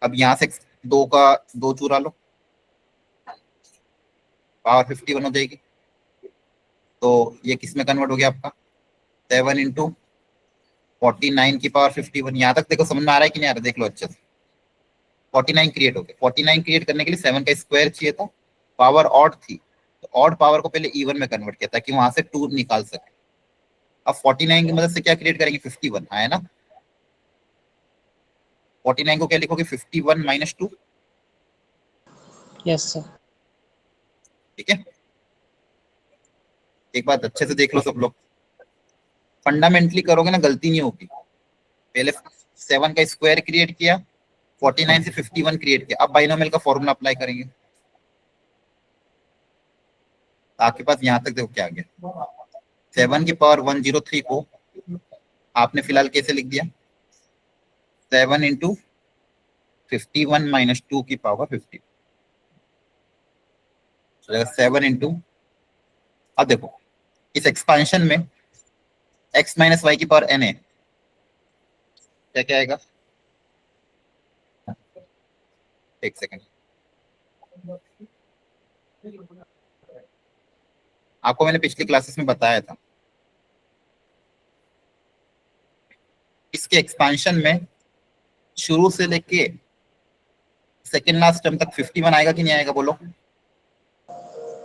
अब यहाँ से 2 का 2 चुरा लो, पावर 51 हो जाएगी। तो ये किस में कन्वर्ट हो गया आपका? 7 इंटू 49 की पावर 51। यहाँ तक देखो समझ में आ रहा है कि नहीं आ रहा? देख लो अच्छे से। 49 क्रिएट हो गया। 49 क्रिएट करने के लिए 7 का स्क्वायर चाहिए था, पावर ऑड थी, तो ऑड पावर को पहले इवन में कन्वर्ट किया ताकि वहां से 2 निकाल सके। अब 49 की मदद से क्या क्रिएट करेंगे? 51, है ना? 49 को क्या लिखोगे? 51 माइनस 2। Yes, sir. ठीक है, एक बात अच्छे से देख लो सब लोग, फंडामेंटली करोगे ना गलती नहीं होगी। पहले 7 का स्क्वायर क्रिएट किया, 49 से 51 क्रिएट किया, अब बाइनोमियल का फॉर्मूला अप्लाई करेंगे। आपके पास यहाँ तक देखो क्या आ गया। 7 की पावर 103 को आपने फिलहाल कैसे लिख दिया? 7 इंटू 51 माइनस 2 की पावर 50। 7 इंटू, अब देखो इस एक्सपांशन में x माइनस वाई की पावर n है, क्या क्या आएगा? एक सेकंड, आपको मैंने पिछली क्लासेस में बताया था, इसके एक्सपांशन में शुरू से लेके सेकेंड लास्ट टर्म तक 51 आएगा कि नहीं आएगा? बोलो।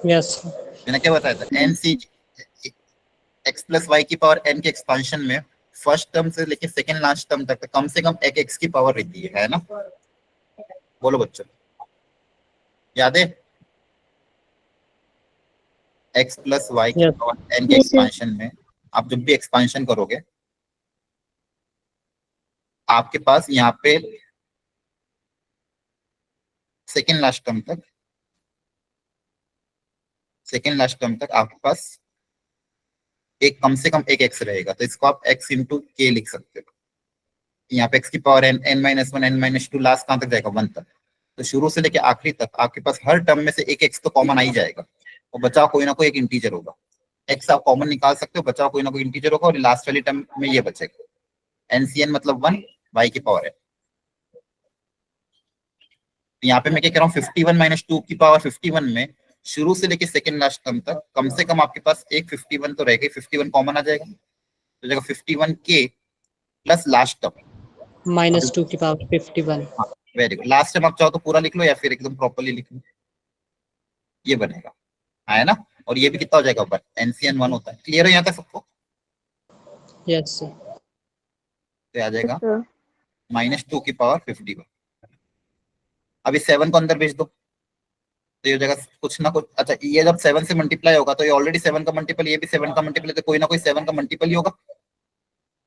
Yes, sir. मैंने क्या बताया था? N C x plus y की पावर n के एक्सपांशन में फर्स्ट टर्म से लेके सेकंड लास्ट टर्म तक कम से कम एक एक्स की पावर रहती है ना? बोलो बच्चों, याद है? एक्स प्लस वाई की Yes. पावर एन के Yes, sir. एक्सपांशन में आप जब भी एक्सपांशन करोगे आपके पास यहाँ पे सेकेंड लास्ट टर्म तक आपके पास एक कम से कम एक एक्स रहेगा, तो इसको आप एक्स इंटू के लिख सकते हो। यहाँ पे एक्स की power n, n minus one, n minus two, last कहाँ तक जाएगा? 1 तक। तो शुरू से लेके आखिरी तक आपके पास हर टर्म में से एक एक्स तो कॉमन आ ही जाएगा, और बचाव कोई ना कोई एक इंटीजर होगा। एक्स आप कॉमन निकाल सकते हो, बचाव कोई ना कोई इंटीजर होगा, और लास्ट वाली टर्म में ये बचेगा। एनसीएन मतलब 1 वाई की पावर है। यहाँ पे मैं क्या कह रहा हूँ, 51 माइनस 2 की पावर 51 में शुरू से लेके सेकेंड लास्ट टर्म तक कम से कम आपके पास एक 51 तो रहेगा, 51 कॉमन आ जाएगा, तो जाएगा 51 के प्लस लास्ट टर्म -2 की power 51। Very good. Last term आप चाहो तो पूरा लिख लो या फिर एकदम प्रॉपर्ली लिख लो, ये बनेगा, है ना? और ये भी कितना हो जाएगा ऊपर? एनसीएन 1 होता है। क्लियर है यहाँ तक सबको? Yes sir. तो आ जाएगा sir. -2 की पावर 51। अभी 7 को अंदर भेज दो तो ये हो जाएगा कुछ ना कुछ। अच्छा, ये जब 7 से मल्टीप्लाई होगा तो ये ऑलरेडी 7 का मल्टीपल, ये भी 7 का मल्टीपल है, तो कोई ना कोई 7 का मल्टीपल ही होगा।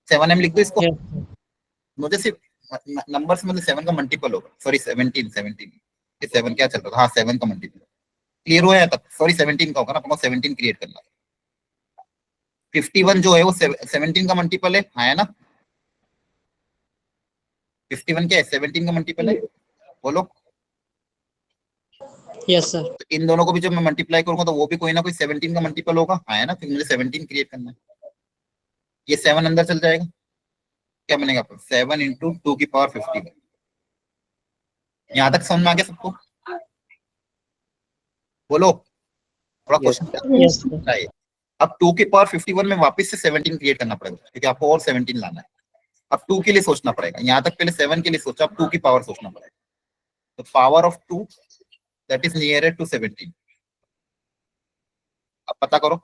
7m लिख दो इसको। Yes. मुझे सिर्फ नंबर्स में 7 का मल्टीपल होगा। सॉरी 17 ये 7 क्या चल रहा था? हाँ 7 का मल्टीपल। क्लियर हुआ है तक? सॉरी 17 का होगा ना, आपको 17 क्रिएट करना है। 51 जो है वो 17 का मल्टीपल है ना? 51 क्या है? 17 का मल्टीपल है, बोलो। Yes sir. तो इन दोनों को भी जब मैं मल्टीप्लाई करूंगा तो वो भी कोई ना कोई 17 का मल्टीपल होगा, है ना? फिर मुझे 17 क्रिएट करना है। ये 7 अंदर चल जाएगा, क्या बनेगा? 7 इंटू 2 की पावर 51। यहां तक समझ में आ गया सबको? बोलो, थोड़ा क्वेश्चन यस सर। चाहिए। अब 2 की पावर 51 में वापस से 17 क्रिएट करना पड़ेगा, क्योंकि आपको और 17 लाना है। अब 2 के लिए सोचना पड़ेगा। यहाँ तक पहले 7 के लिए सोचा, अब 2 की पावर सोचना पड़ेगा। तो power of 2 that is near to 17। अब पता करो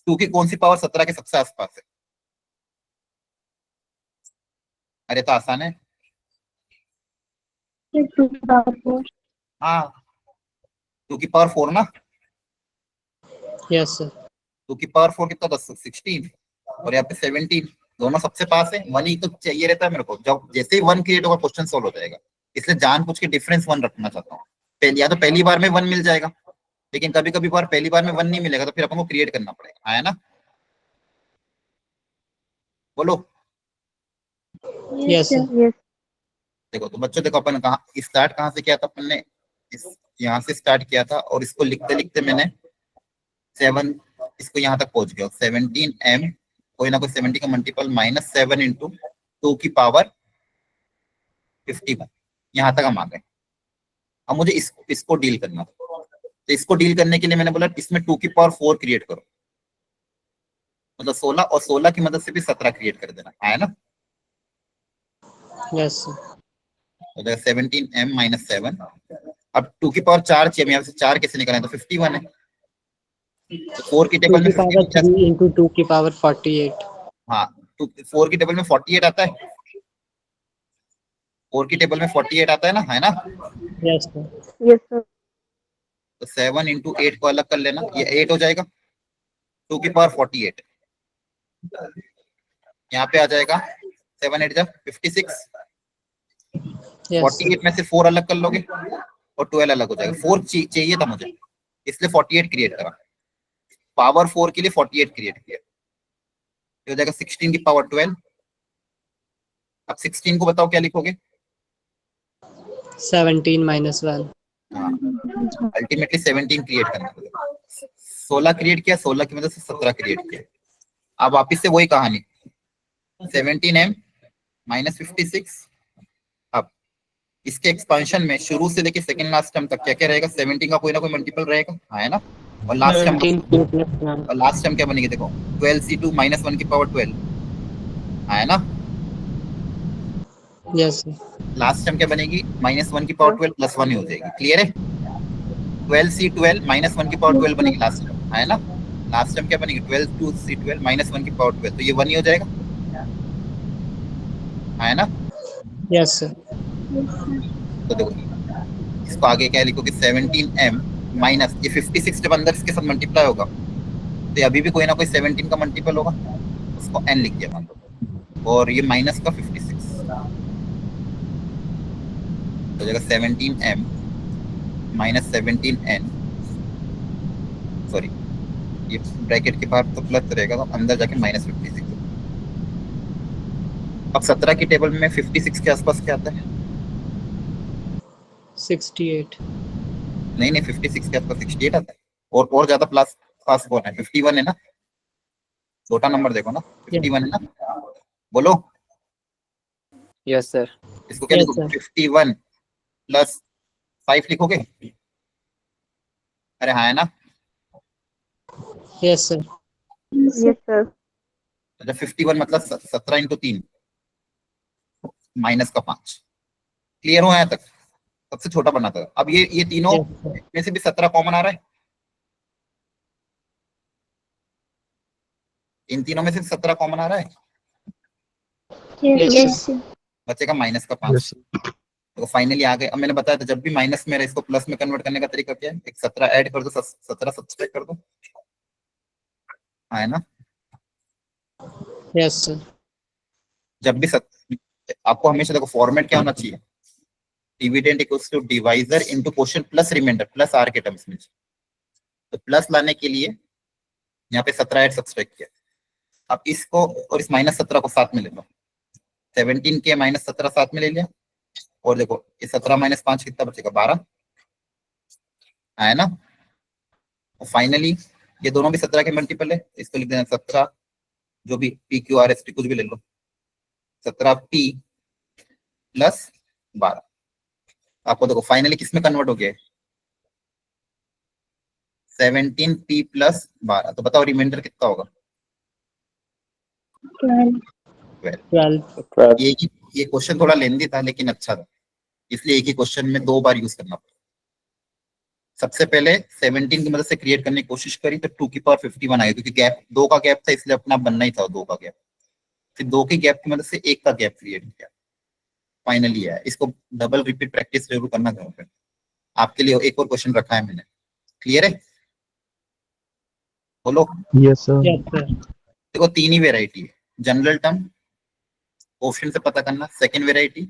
2 की कौन सी पावर 17 के सबसे आसपास है? अरे तो आसान है। 2 की पावर 4. हाँ 2 की पावर 4 ना। Yes sir. 2 की पावर 4 कितना? 16, और यहाँ पे 17, दोनों सबसे पास है। 1 ही तो चाहिए रहता है मेरे को। जब जैसे ही 1 क्रिएट होगा क्वेश्चन सोल्व हो जाएगा, इसलिए जानबूझ के डिफरेंस 1 रखना चाहता हूँ। या तो पहली बार में 1 मिल जाएगा, लेकिन कभी कभी बार पहली बार में 1 नहीं मिलेगा, तो फिर अपन को क्रिएट करना पड़ेगा, है ना? बोलो। Yes, sir. Yes. देखो तो बच्चों, देखो अपन स्टार्ट कहाँ से किया था? अपन ने यहाँ से स्टार्ट किया था, और इसको लिखते लिखते मैंने 7 इसको यहाँ तक पहुंच गया। 17m कोई ना कोई 70 का मल्टीपल -7 इंटू 2 की पावर 51, यहाँ तक हम आ गए। अब मुझे इसको डील करना, तो इसको डील करने के लिए मैंने बोला इसमें 2 की पावर 4 क्रिएट करो, मतलब 16, और 16 की मदद से भी 17 क्रिएट कर देना, है ना? Yes sir. तो 17m -7। अब 2 की पावर 4 चाहिए, यहाँ से 4 कैसे निकालें? तो 51 है, तो 4 की 2 टेबल में की पावर 51 3 इंटू 2 की पावर 48। हाँ 4 की टेबल में 48 आता है। 4 की टेबल में 48 आता है ना, है ना? Yes sir. Yes, sir. तो 7 इंटू 8 को अलग कर लेना, ये 8 हो जाएगा। 2 की पावर 48 यहाँ पे आ जाएगा। 7 8 जब 56, यस 48 में से 4 अलग कर लोगे और 12 अलग हो जाएगा। 4 चाहिए था मुझे, इसलिए 48 क्रिएट करा। पावर 4 के लिए 48 क्रिएट किया, ये हो जाएगा 16 की पावर 12। अब 16 को बताओ क्या लिखोगे? 17 -1। अल्टीमेटली 17 क्रिएट करना पड़ेगा। 16 क्रिएट किया, 16 की मदद से 17 क्रिएट किया। अब वापिस से वही कहानी, 17m -56। अब इसके एक्सपांशन में शुरू से लेके सेकंड लास्ट टर्म तक क्या क्या रहेगा? 17 का कोई ना कोई मल्टीपल रहेगा, है ना? और लास्ट टर्म, 17 और लास्ट टर्म क्या बनेगी? देखो 12c2 -1 की पावर 12, है ना? यस लास्ट टर्म क्या बनेगी? -1 की पावर 12 + 1 ही हो जाएगी। क्लियर है? 12c12 -1 की पावर 12 बनेगी लास्ट टर्म, है ना? लास्ट टर्म क्या बनेगी? 12 2c12 -1 की पावर 12, तो ये 1 ही हो जाएगा। है ना? Yes, sir. तो देखो इसको आगे क्या लिखोगे 17m माइनस ये 56 जब अंदर इसके साथ मल्टीप्लाई होगा तो अभी भी कोई ना कोई 17 का मल्टीपल होगा, उसको n लिख दिया मान लो, और ये माइनस का 56 तो जगह 17m माइनस 17n, सॉरी ये ब्रैकेट के बाहर तो प्लस रहेगा तो अंदर जाके माइनस 56। अब 17 की टेबल में 56 के आसपास क्या आता है? 68. नहीं 56 के आसपास 68 आता है, और ज्यादा प्लस पास कौन है? 51 है ना, छोटा नंबर देखो ना, 51 है ना, बोलो Yes, sir. इसको क्या Yes, लिखोगे? sir. 51 प्लस 5 लिखोगे? अरे हाँ है ना? Yes, sir. Yes, sir. तो 51 मतलब 17 इंटू 3 माइनस का 5। क्लियर हो यहाँ तक? सबसे छोटा बनाता है। अब ये तीनों Yes, sir. में से भी 17 कॉमन आ रहा है, इन तीनों में से 17 कॉमन आ रहा है, Yes, Yes, sir. बचेगा माइनस का 5। Yes. तो फाइनली आ गए। अब मैंने बताया था जब भी माइनस में रहे इसको प्लस में कन्वर्ट करने का तरीका क्या है? एक 17 ऐड कर दो, 17 सब्सट्रैक्ट कर दो, हाँ है ना? Yes, sir. जब भी आपको हमेशा देखो फॉर्मेट क्या होना चाहिए, dividend equals to divisor into quotient plus reminder plus r के टर्म्स में। तो प्लस लाने के लिए यहाँ पे 17 ऐड सब्सट्रैक्ट किया, अब इसको और इस माइनस 17 को साथ में ले लो, 17 के माइनस 17 साथ में ले लिया, और देखो ये 17 माइनस 5 कितना बचेगा? 12, है ना? और फाइनली ये दोनों भी 17 के मल्टीपल है, इसको लिख देना 17, जो भी P Q R S T कुछ भी ले लो, 17p प्लस 12। आपको देखो फाइनली किसमें कन्वर्ट हो गया? 17p plus 12। तो बताओ रिमाइंडर कितना होगा? 12. 12. ये क्वेश्चन थोड़ा लेंदी था लेकिन अच्छा था, इसलिए एक ही क्वेश्चन में 2 बार यूज करना पड़ा। सबसे पहले 17 की मदद से क्रिएट करने की कोशिश करी तो 2 की पावर 51 आई, क्योंकि गैप 2 का गैप था इसलिए अपना बनना ही था 2 का गैप। फिर 2 के गैप की मदद से 1 का गैप क्रिएट किया, फाइनली है। इसको डबल रिपीट प्रैक्टिस जरूर करना चाहूंगा। आपके लिए एक और क्वेश्चन रखा है मैंने, क्लियर है? बोलो। Yes, sir. Yes, sir. देखो 3 ही वेराइटी है, जनरल टर्म कोएफिशिएंट से पता करना, second variety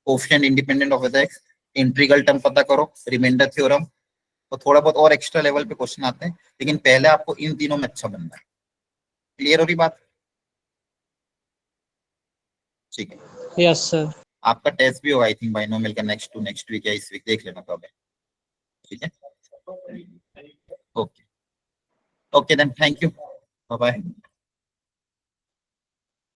coefficient independent of x, integral term पता करो, रिमाइंडर थ्योरम। तो थोड़ा बहुत और एक्स्ट्रा लेवल पे क्वेश्चन आते हैं, लेकिन पहले आपको इन तीनों में अच्छा बनना है। क्लियर हो रही बात? ठीक है, Yes, sir. आपका टेस्ट भी होगा आई थिंक बाइनोमियल का नेक्स्ट वीक या इस वीक, देख लेना कब है। ठीक है, okay okay then, thank you, bye bye.